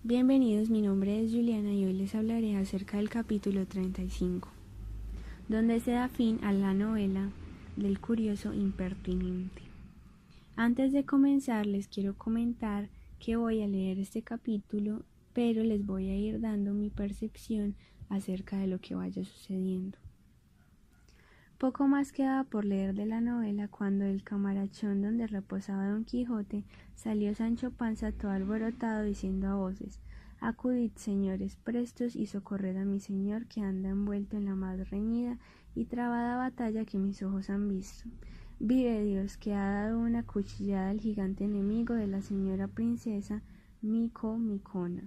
Bienvenidos, mi nombre es Juliana y hoy les hablaré acerca del capítulo 35, donde se da fin a la novela del curioso impertinente. Antes de comenzar les quiero comentar que voy a leer este capítulo, pero les voy a ir dando mi percepción acerca de lo que vaya sucediendo. Poco más quedaba por leer de la novela cuando del camarachón donde reposaba Don Quijote salió Sancho Panza todo alborotado diciendo a voces: «Acudid, señores, prestos y socorred a mi señor que anda envuelto en la más reñida y trabada batalla que mis ojos han visto. Vive Dios que ha dado una cuchillada al gigante enemigo de la señora princesa Micomicona,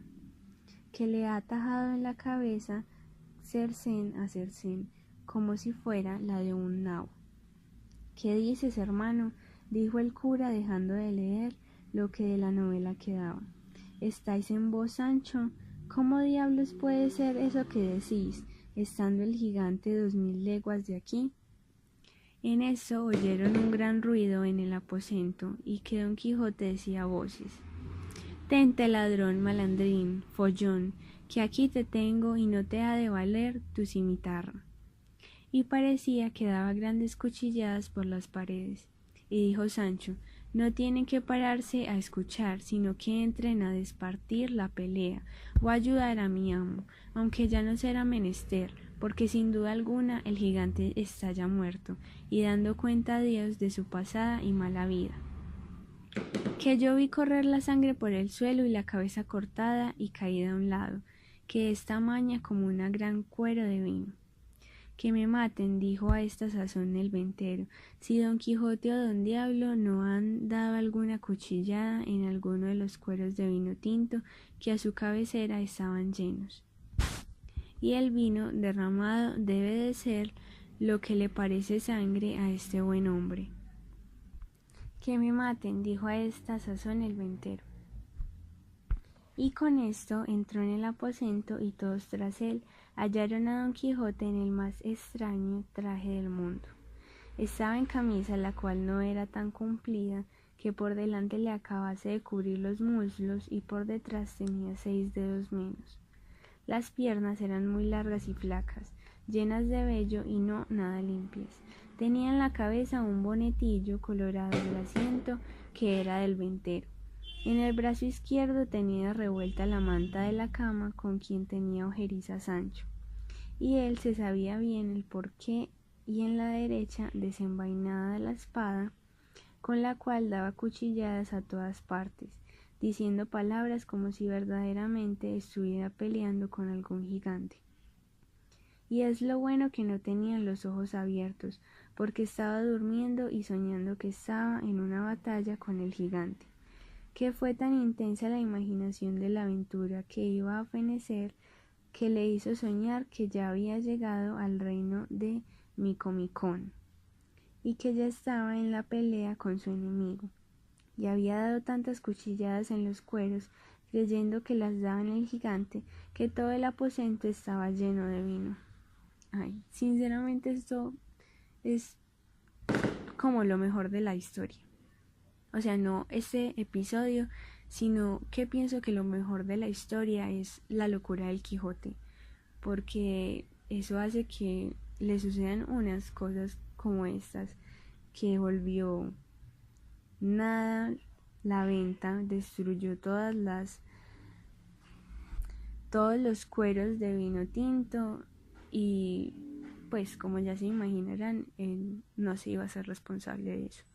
que le ha tajado en la cabeza cercén a cercén, como si fuera la de un nabo». «¿Qué dices, hermano?», dijo el cura dejando de leer lo que de la novela quedaba. «¿Estáis en vos, Sancho? ¿Cómo diablos puede ser eso que decís, estando el gigante 2000 leguas de aquí?» En eso oyeron un gran ruido en el aposento y que Don Quijote decía a voces: «Tente, ladrón, malandrín, follón, que aquí te tengo y no te ha de valer tu cimitarra». Y parecía que daba grandes cuchilladas por las paredes. Y dijo Sancho: «No tienen que pararse a escuchar, sino que entren a despartir la pelea, o a ayudar a mi amo, aunque ya no será menester, porque sin duda alguna el gigante está ya muerto, y dando cuenta a Dios de su pasada y mala vida. Que yo vi correr la sangre por el suelo y la cabeza cortada y caída a un lado, que es tamaña como una gran cuero de vino. Que me maten», dijo a esta sazón el ventero, «si Don Quijote o Don Diablo no han dado alguna cuchillada en alguno de los cueros de vino tinto que a su cabecera estaban llenos. Y el vino derramado debe de ser lo que le parece sangre a este buen hombre». «Que me maten», dijo a esta sazón el ventero. Y con esto entró en el aposento y todos tras él hallaron a Don Quijote en el más extraño traje del mundo. Estaba en camisa, la cual no era tan cumplida, que por delante le acabase de cubrir los muslos y por detrás tenía 6 dedos menos. Las piernas eran muy largas y flacas, llenas de vello y no nada limpias. Tenía en la cabeza un bonetillo colorado del asiento que era del ventero. En el brazo izquierdo tenía revuelta la manta de la cama con quien tenía ojeriza Sancho, y él se sabía bien el porqué, y en la derecha desenvainada la espada, con la cual daba cuchilladas a todas partes, diciendo palabras como si verdaderamente estuviera peleando con algún gigante. Y es lo bueno que no tenía los ojos abiertos, porque estaba durmiendo y soñando que estaba en una batalla con el gigante, que fue tan intensa la imaginación de la aventura que iba a fenecer, que le hizo soñar que ya había llegado al reino de Micomicón, y que ya estaba en la pelea con su enemigo, y había dado tantas cuchilladas en los cueros, creyendo que las daba en el gigante, que todo el aposento estaba lleno de vino. Ay, sinceramente esto es como lo mejor de la historia. O sea, no este episodio, sino que pienso que lo mejor de la historia es la locura del Quijote, porque eso hace que le sucedan unas cosas como estas, que volvió nada la venta, destruyó todos los cueros de vino tinto y pues como ya se imaginarán, él no se iba a ser responsable de eso.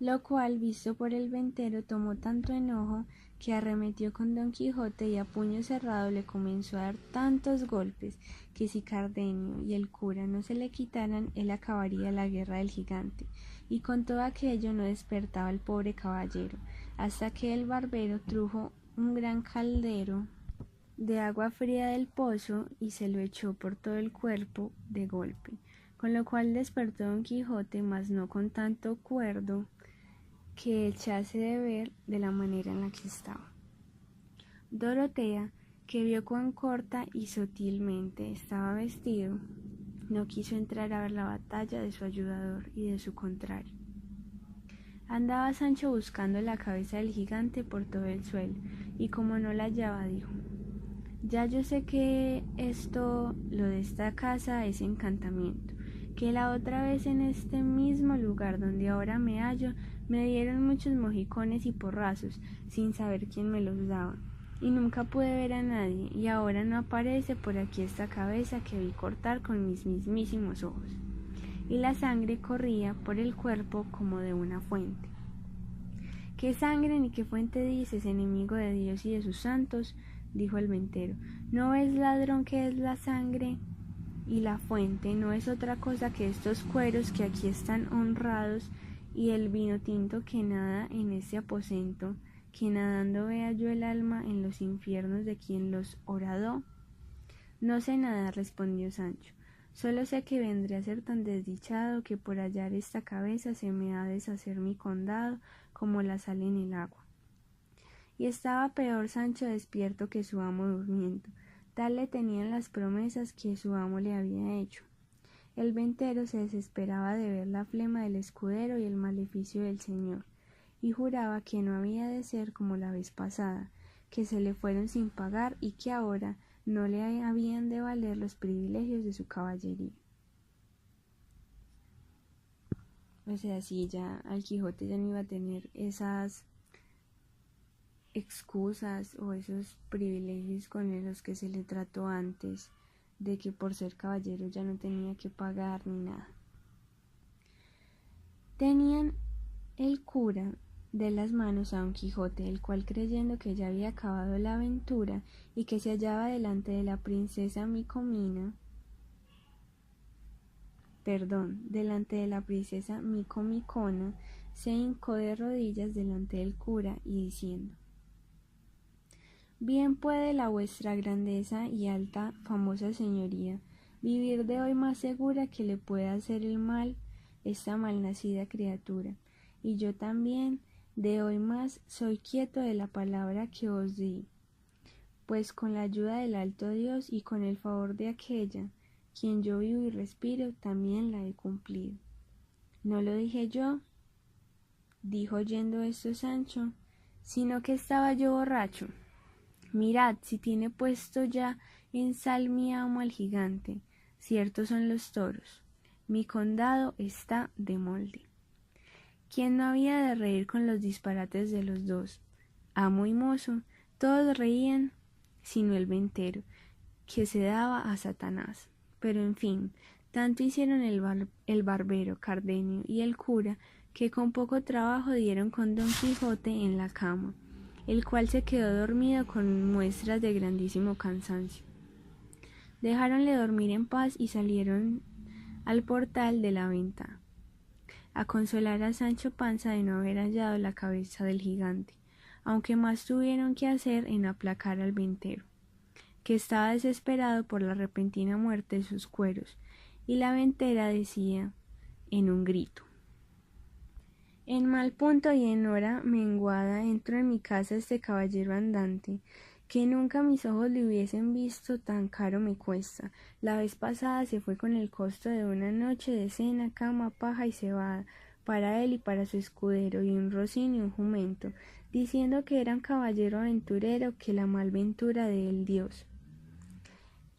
Lo cual, visto por el ventero, tomó tanto enojo que arremetió con Don Quijote y a puño cerrado le comenzó a dar tantos golpes que si Cardenio y el cura no se le quitaran, él acabaría la guerra del gigante, y con todo aquello no despertaba el pobre caballero, hasta que el barbero trujo un gran caldero de agua fría del pozo y se lo echó por todo el cuerpo de golpe, con lo cual despertó Don Quijote, mas no con tanto cuerdo que echase de ver de la manera en la que estaba. Dorotea, que vio cuán corta y sutilmente estaba vestido, no quiso entrar a ver la batalla de su ayudador y de su contrario. Andaba Sancho buscando la cabeza del gigante por todo el suelo, y como no la hallaba, dijo: ya yo sé que lo de esta casa es encantamiento, que la otra vez en este mismo lugar donde ahora me hallo, me dieron muchos mojicones y porrazos, sin saber quién me los daba, y nunca pude ver a nadie, y ahora no aparece por aquí esta cabeza que vi cortar con mis mismísimos ojos. Y la sangre corría por el cuerpo como de una fuente. ¿Qué sangre ni qué fuente dices, enemigo de Dios y de sus santos?, dijo el ventero. ¿No ves, ladrón, que es la sangre? Y la fuente no es otra cosa que estos cueros que aquí están honrados, y el vino tinto que nada en este aposento, que nadando vea yo el alma en los infiernos de quien los horadó. No sé nada, respondió Sancho. Solo sé que vendré a ser tan desdichado que por hallar esta cabeza se me ha de deshacer mi condado como la sal en el agua. Y estaba peor Sancho despierto que su amo durmiendo. Tal le tenían las promesas que su amo le había hecho. El ventero se desesperaba de ver la flema del escudero y el maleficio del señor, y juraba que no había de ser como la vez pasada, que se le fueron sin pagar y que ahora no le habían de valer los privilegios de su caballería. O sea, sí, ya al Quijote ya no iba a tener esas excusas o esos privilegios con los que se le trató antes, de que por ser caballero ya no tenía que pagar ni nada. Tenían el cura de las manos a Don Quijote, el cual, creyendo que ya había acabado la aventura y que se hallaba delante de la princesa Micomicona, se hincó de rodillas delante del cura y diciendo: bien puede la vuestra grandeza y alta famosa señoría vivir de hoy más segura que le pueda hacer el mal esta malnacida criatura, y yo también de hoy más soy quieto de la palabra que os di, pues con la ayuda del alto Dios y con el favor de aquella, quien yo vivo y respiro, también la he cumplido. ¿No lo dije yo?, dijo oyendo esto Sancho, sino que estaba yo borracho. Mirad si tiene puesto ya en sal mi amo al gigante, ciertos son los toros, mi condado está de molde. ¿Quién no había de reír con los disparates de los dos? Amo y mozo, todos reían, sino el ventero, que se daba a Satanás. Pero en fin, tanto hicieron el barbero, Cardenio y el cura, que con poco trabajo dieron con Don Quijote en la cama, el cual se quedó dormido con muestras de grandísimo cansancio. Dejáronle dormir en paz y salieron al portal de la venta a consolar a Sancho Panza de no haber hallado la cabeza del gigante, aunque más tuvieron que hacer en aplacar al ventero, que estaba desesperado por la repentina muerte de sus cueros, y la ventera decía en un grito: en mal punto y en hora menguada entro en mi casa este caballero andante, que nunca mis ojos le hubiesen visto, tan caro me cuesta. La vez pasada se fue con el costo de una noche de cena, cama, paja y cebada, para él y para su escudero, y un rocín y un jumento, diciendo que era un caballero aventurero, que la mal ventura de él Dios.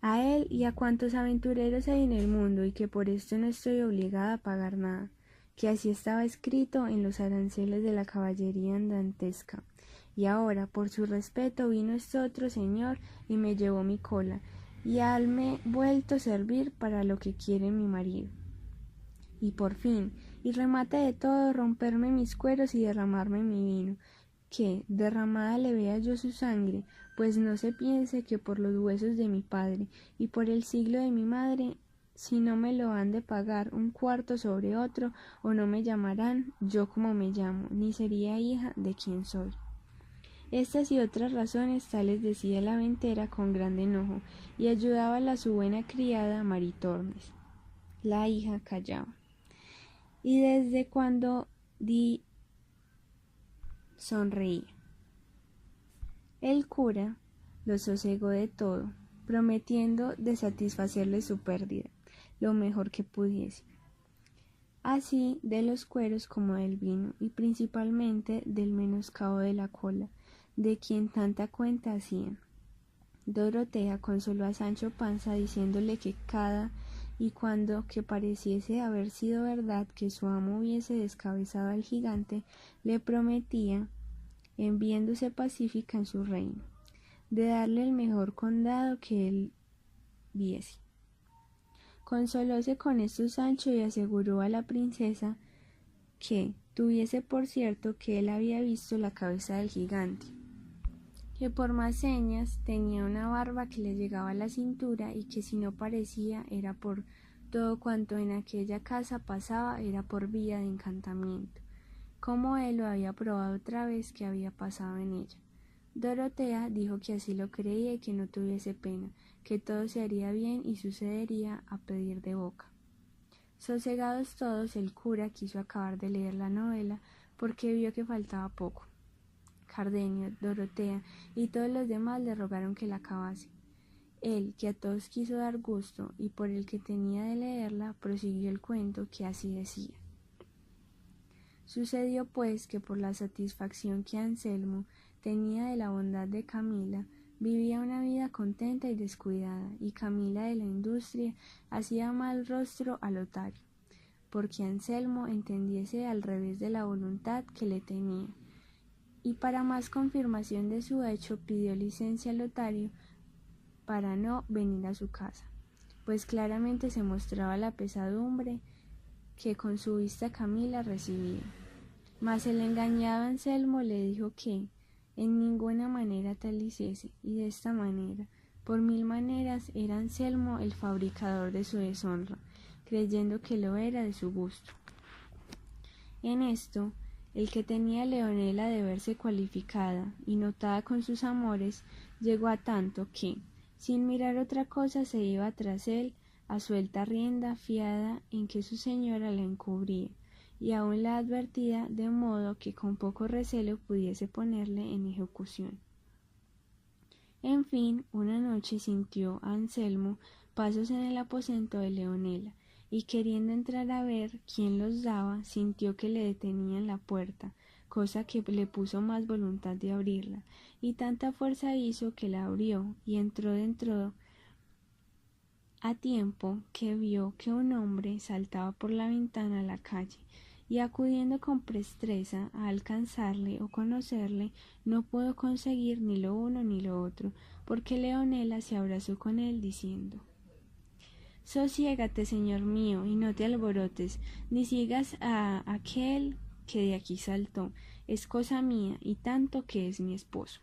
A él y a cuantos aventureros hay en el mundo, y que por esto no estoy obligada a pagar nada, que así estaba escrito en los aranceles de la caballería andantesca. Y ahora, por su respeto, vino este otro señor y me llevó mi cola, y halme vuelto servir para lo que quiere mi marido. Y por fin, y remate de todo, romperme mis cueros y derramarme mi vino, que derramada le vea yo su sangre, pues no se piense que por los huesos de mi padre y por el siglo de mi madre, si no me lo han de pagar un cuarto sobre otro, o no me llamarán yo como me llamo, ni sería hija de quien soy. Estas y otras razones tales decía la ventera con grande enojo, y ayudábala su buena criada Maritornes. La hija callaba. Y desde cuando sonreía. El cura lo sosegó de todo, prometiendo de satisfacerle su pérdida lo mejor que pudiese. así de los cueros como del vino, y principalmente del menoscabo de la cola, de quien tanta cuenta hacían. Dorotea consoló a Sancho Panza diciéndole que cada y cuando que pareciese haber sido verdad que su amo hubiese descabezado al gigante, le prometía, en viéndose pacífica en su reino, de darle el mejor condado que él viese. Consolóse con esto Sancho y aseguró a la princesa que tuviese por cierto que él había visto la cabeza del gigante, que por más señas tenía una barba que le llegaba a la cintura y que si no parecía era por todo cuanto en aquella casa pasaba era por vía de encantamiento, como él lo había probado otra vez que había pasado en ella. Dorotea dijo que así lo creía y que no tuviese pena, que todo se haría bien y sucedería a pedir de boca. Sosegados todos, el cura quiso acabar de leer la novela porque vio que faltaba poco. Cardenio, Dorotea y todos los demás le rogaron que la acabase. Él, que a todos quiso dar gusto y por el que tenía de leerla, prosiguió el cuento que así decía. Sucedió pues que por la satisfacción que Anselmo tenía de la bondad de Camila, vivía una vida contenta y descuidada, y Camila de la industria hacía mal rostro a Lotario, porque Anselmo entendiese al revés de la voluntad que le tenía, y para más confirmación de su hecho pidió licencia a Lotario para no venir a su casa, pues claramente se mostraba la pesadumbre que con su vista Camila recibía. Mas el engañado Anselmo le dijo que en ninguna manera tal hiciese, y de esta manera, por mil maneras, era Anselmo el fabricador de su deshonra, creyendo que lo era de su gusto. En esto, el que tenía Leonela de verse cualificada y notada con sus amores, llegó a tanto que, sin mirar otra cosa, se iba tras él a suelta rienda, fiada en que su señora la encubría, y aún la advertía de modo que con poco recelo pudiese ponerle en ejecución. En fin, una noche sintió Anselmo pasos en el aposento de Leonela, y queriendo entrar a ver quién los daba, sintió que le detenían la puerta, cosa que le puso más voluntad de abrirla, y tanta fuerza hizo que la abrió, y entró dentro a tiempo que vio que un hombre saltaba por la ventana a la calle, y acudiendo con presteza a alcanzarle o conocerle, no pudo conseguir ni lo uno ni lo otro, porque Leonela se abrazó con él diciendo: Sosiégate, señor mío, y no te alborotes, ni sigas a aquel que de aquí saltó, es cosa mía, y tanto que es mi esposo.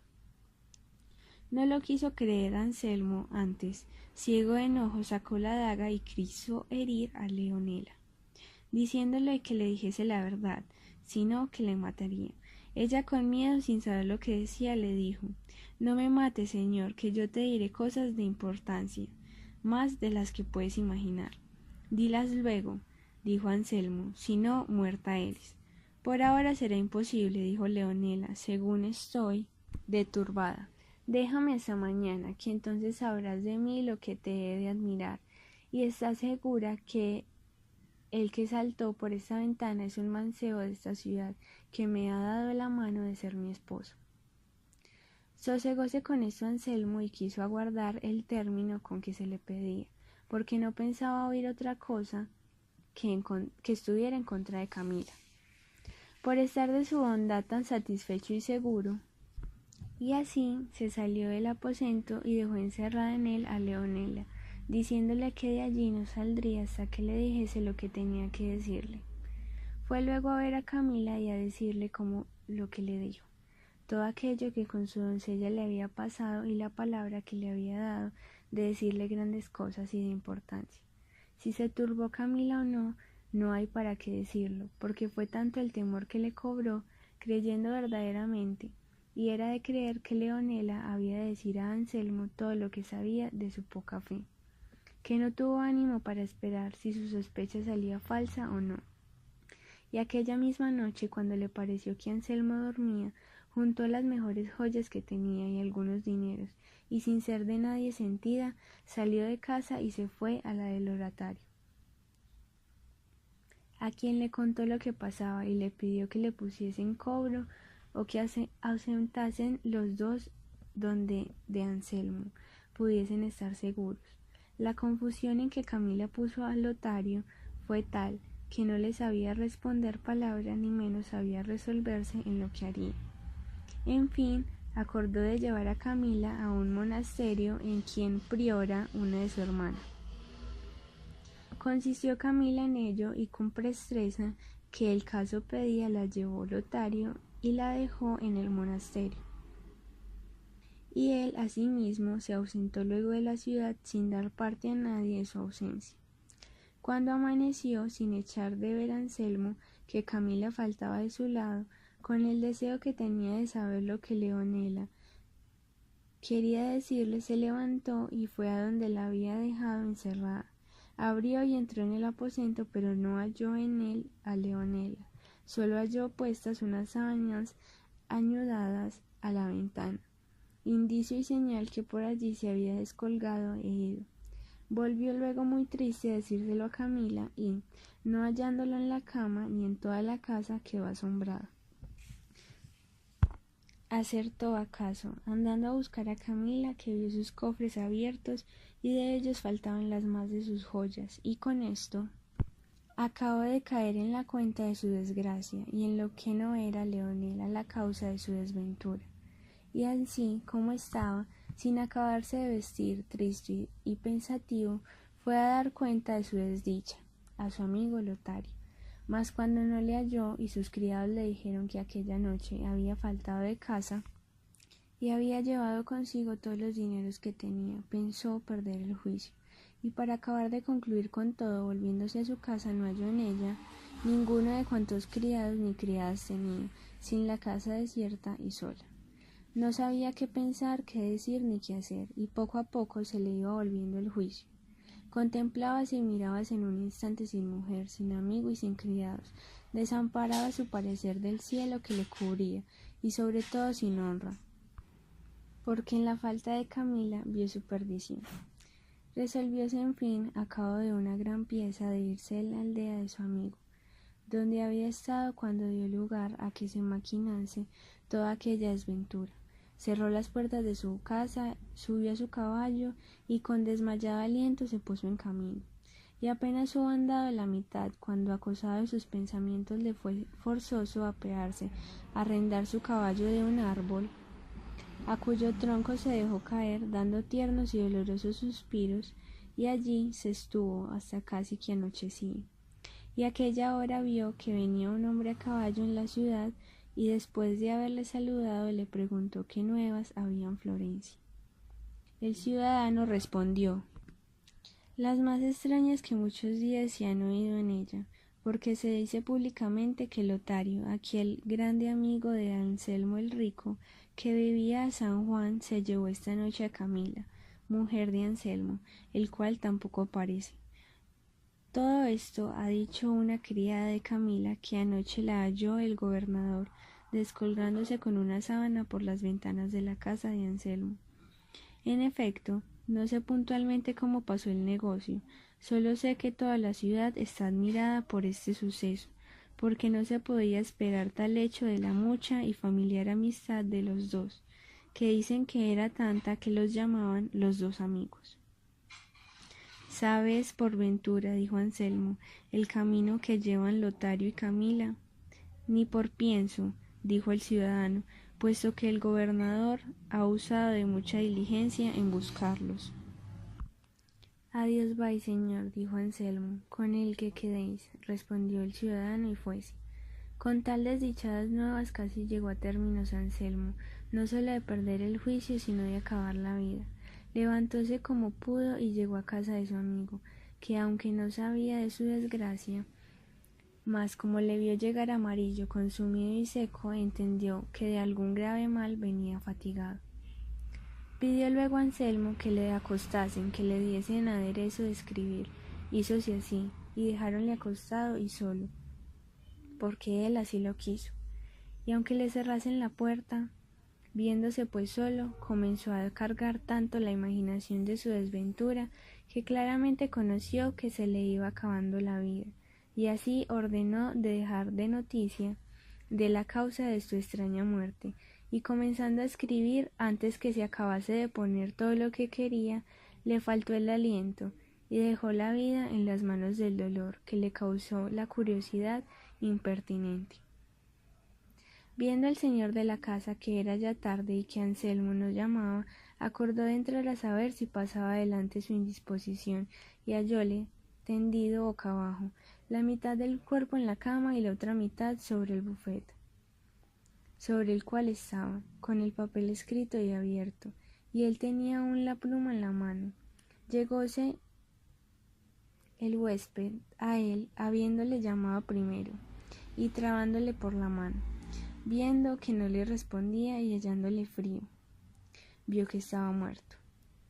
No lo quiso creer Anselmo antes, ciego de enojo, sacó la daga y quiso herir a Leonela, diciéndole que le dijese la verdad, sino que le mataría. Ella con miedo, sin saber lo que decía, le dijo: No me mates, señor, que yo te diré cosas de importancia, más de las que puedes imaginar. Dilas luego, dijo Anselmo, si no, muerta eres. Por ahora será imposible, dijo Leonela, según estoy de turbada. Déjame hasta mañana, que entonces sabrás de mí lo que te he de admirar, y estás segura que el que saltó por esta ventana es un mancebo de esta ciudad, que me ha dado la mano de ser mi esposo. Sosegóse con esto Anselmo y quiso aguardar el término con que se le pedía, porque no pensaba oír otra cosa que estuviera en contra de Camila. Por estar de su bondad tan satisfecho y seguro, y así se salió del aposento y dejó encerrada en él a Leonela, diciéndole que de allí no saldría hasta que le dijese lo que tenía que decirle. Fue luego a ver a Camila y a decirle como lo que le dijo, todo aquello que con su doncella le había pasado y la palabra que le había dado de decirle grandes cosas y de importancia. Si se turbó Camila o no, no hay para qué decirlo, porque fue tanto el temor que le cobró, creyendo verdaderamente, y era de creer que Leonela había de decir a Anselmo todo lo que sabía de su poca fe, que no tuvo ánimo para esperar si su sospecha salía falsa o no. Y aquella misma noche, cuando le pareció que Anselmo dormía, juntó las mejores joyas que tenía y algunos dineros, y sin ser de nadie sentida, salió de casa y se fue a la del oratorio. a quien le contó lo que pasaba y le pidió que le pusiesen cobro o que ausentasen los dos donde de Anselmo pudiesen estar seguros. La confusión en que Camila puso a Lotario fue tal que no le sabía responder palabra ni menos sabía resolverse en lo que haría. En fin, acordó de llevar a Camila a un monasterio en quien priora una de su hermana. Consistió Camila en ello y con presteza que el caso pedía la llevó Lotario y la dejó en el monasterio. Y él asimismo se ausentó luego de la ciudad sin dar parte a nadie de su ausencia. Cuando amaneció, sin echar de ver a Anselmo, que Camila faltaba de su lado, con el deseo que tenía de saber lo que Leonela quería decirle, se levantó y fue a donde la había dejado encerrada. Abrió y entró en el aposento, pero no halló en él a Leonela. Solo halló puestas unas sábanas añudadas a la ventana, indicio y señal que por allí se había descolgado e ido. Volvió luego muy triste a decírselo a Camila y, no hallándolo en la cama ni en toda la casa, quedó asombrada. Acertó acaso, andando a buscar a Camila, que vio sus cofres abiertos y de ellos faltaban las más de sus joyas, y con esto acabó de caer en la cuenta de su desgracia y en lo que no era Leonela la causa de su desventura. Y así como estaba, sin acabarse de vestir, triste y pensativo, fue a dar cuenta de su desdicha a su amigo Lotario. Mas cuando no le halló y sus criados le dijeron que aquella noche había faltado de casa y había llevado consigo todos los dineros que tenía, pensó perder el juicio, y para acabar de concluir con todo, volviéndose a su casa, no halló en ella ninguno de cuantos criados ni criadas tenía, sin la casa desierta y sola. No sabía qué pensar, qué decir ni qué hacer, y poco a poco se le iba volviendo el juicio. Contemplábase y mirábase en un instante sin mujer, sin amigo y sin criados, desamparado a su parecer del cielo que le cubría, y sobre todo sin honra, porque en la falta de Camila vio su perdición. Resolvióse en fin, a cabo de una gran pieza, de irse a la aldea de su amigo, donde había estado cuando dio lugar a que se maquinase toda aquella desventura. Cerró las puertas de su casa, subió a su caballo y con desmayado aliento se puso en camino. Y apenas hubo andado la mitad, cuando acosado de sus pensamientos le fue forzoso apearse, arrendar su caballo de un árbol, a cuyo tronco se dejó caer, dando tiernos y dolorosos suspiros, y allí se estuvo hasta casi que anochecía. Y aquella hora vio que venía un hombre a caballo en la ciudad, y después de haberle saludado le preguntó qué nuevas había en Florencia. El ciudadano respondió: las más extrañas que muchos días se han oído en ella, porque se dice públicamente que Lotario, aquel grande amigo de Anselmo el Rico, que vivía a San Juan, se llevó esta noche a Camila, mujer de Anselmo, el cual tampoco aparece. Todo esto ha dicho una criada de Camila, que anoche la halló el gobernador descolgándose con una sábana por las ventanas de la casa de Anselmo. En efecto, no sé puntualmente cómo pasó el negocio, solo sé que toda la ciudad está admirada por este suceso, porque no se podía esperar tal hecho de la mucha y familiar amistad de los dos, que dicen que era tanta que los llamaban los dos amigos. ¿Sabes, por ventura, dijo Anselmo, el camino que llevan Lotario y Camila? Ni por pienso, dijo el ciudadano, puesto que el gobernador ha usado de mucha diligencia en buscarlos. Adiós vais, señor, dijo Anselmo, con el que quedéis, respondió el ciudadano y fuese. Con tal desdichadas nuevas casi llegó a términos Anselmo, no solo de perder el juicio, sino de acabar la vida. Levantóse como pudo y llegó a casa de su amigo, que aunque no sabía de su desgracia, mas como le vio llegar amarillo, consumido y seco, entendió que de algún grave mal venía fatigado. Pidió luego a Anselmo que le acostasen, que le diesen aderezo de escribir. Hízose así, y dejáronle acostado y solo, porque él así lo quiso. Y aunque le cerrasen la puerta, viéndose pues solo, comenzó a cargar tanto la imaginación de su desventura, que claramente conoció que se le iba acabando la vida, y así ordenó de dejar de noticia de la causa de su extraña muerte, y comenzando a escribir antes que se acabase de poner todo lo que quería, le faltó el aliento y dejó la vida en las manos del dolor que le causó la curiosidad impertinente. Viendo el señor de la casa que era ya tarde y que Anselmo no llamaba, acordó de entrar a saber si pasaba adelante su indisposición, y hallóle tendido boca abajo, la mitad del cuerpo en la cama y la otra mitad sobre el bufet, sobre el cual estaba, con el papel escrito y abierto, y él tenía aún la pluma en la mano. Llegóse el huésped a él, habiéndole llamado primero, y trabándole por la mano. Viendo que no le respondía y hallándole frío, vio que estaba muerto.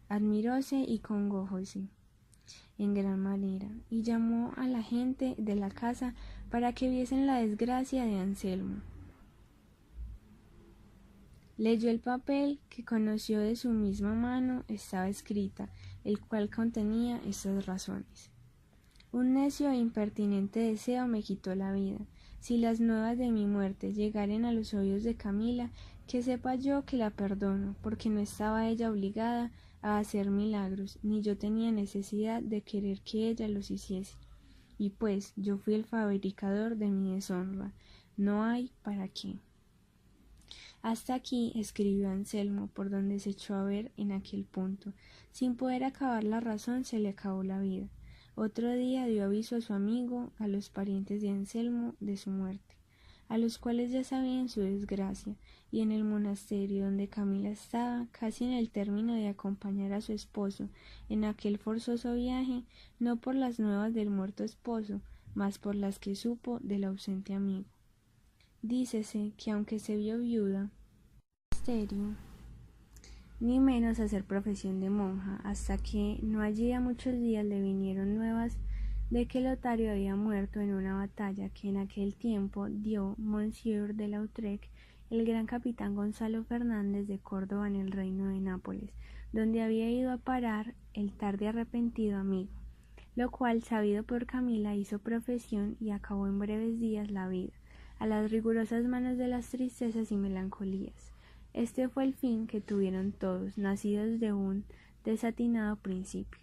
Admiróse y congojóse en gran manera, y llamó a la gente de la casa para que viesen la desgracia de Anselmo. Leyó el papel, que conoció de su misma mano estaba escrita, el cual contenía estas razones: un necio e impertinente deseo me quitó la vida. Si las nuevas de mi muerte llegaren a los oídos de Camila, que sepa yo que la perdono, porque no estaba ella obligada a hacer milagros, ni yo tenía necesidad de querer que ella los hiciese. Y pues yo fui el fabricador de mi deshonra, no hay para qué. Hasta aquí escribió Anselmo, por donde se echó a ver en aquel punto. Sin poder acabar la razón, se le acabó la vida. Otro día dio aviso a su amigo, a los parientes de Anselmo, de su muerte, a los cuales ya sabían su desgracia, y en el monasterio donde Camila estaba, casi en el término de acompañar a su esposo en aquel forzoso viaje, no por las nuevas del muerto esposo, mas por las que supo del ausente amigo. Dícese que aunque se vio viuda, ni menos hacer profesión de monja, hasta que no hallía muchos días le vinieron nuevas de que Lotario había muerto en una batalla que en aquel tiempo dio Monsieur de Lautrec, el gran capitán Gonzalo Fernández de Córdoba en el reino de Nápoles, donde había ido a parar el tarde arrepentido amigo, lo cual, sabido por Camila, hizo profesión y acabó en breves días la vida, a las rigurosas manos de las tristezas y melancolías. Este fue el fin que tuvieron todos, nacidos de un desatinado principio.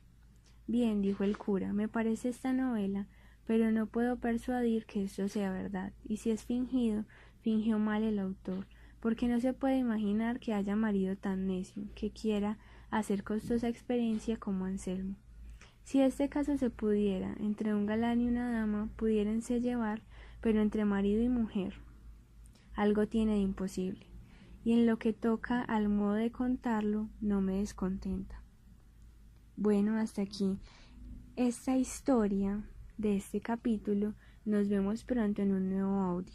Bien, dijo el cura, me parece esta novela, pero no puedo persuadir que esto sea verdad, y si es fingido, fingió mal el autor, porque no se puede imaginar que haya marido tan necio, que quiera hacer costosa experiencia como Anselmo. Si este caso se pudiera, entre un galán y una dama, pudiéranse llevar, pero entre marido y mujer, algo tiene de imposible, y en lo que toca al modo de contarlo, no me descontenta. Bueno, hasta aquí esta historia de este capítulo. Nos vemos pronto en un nuevo audio.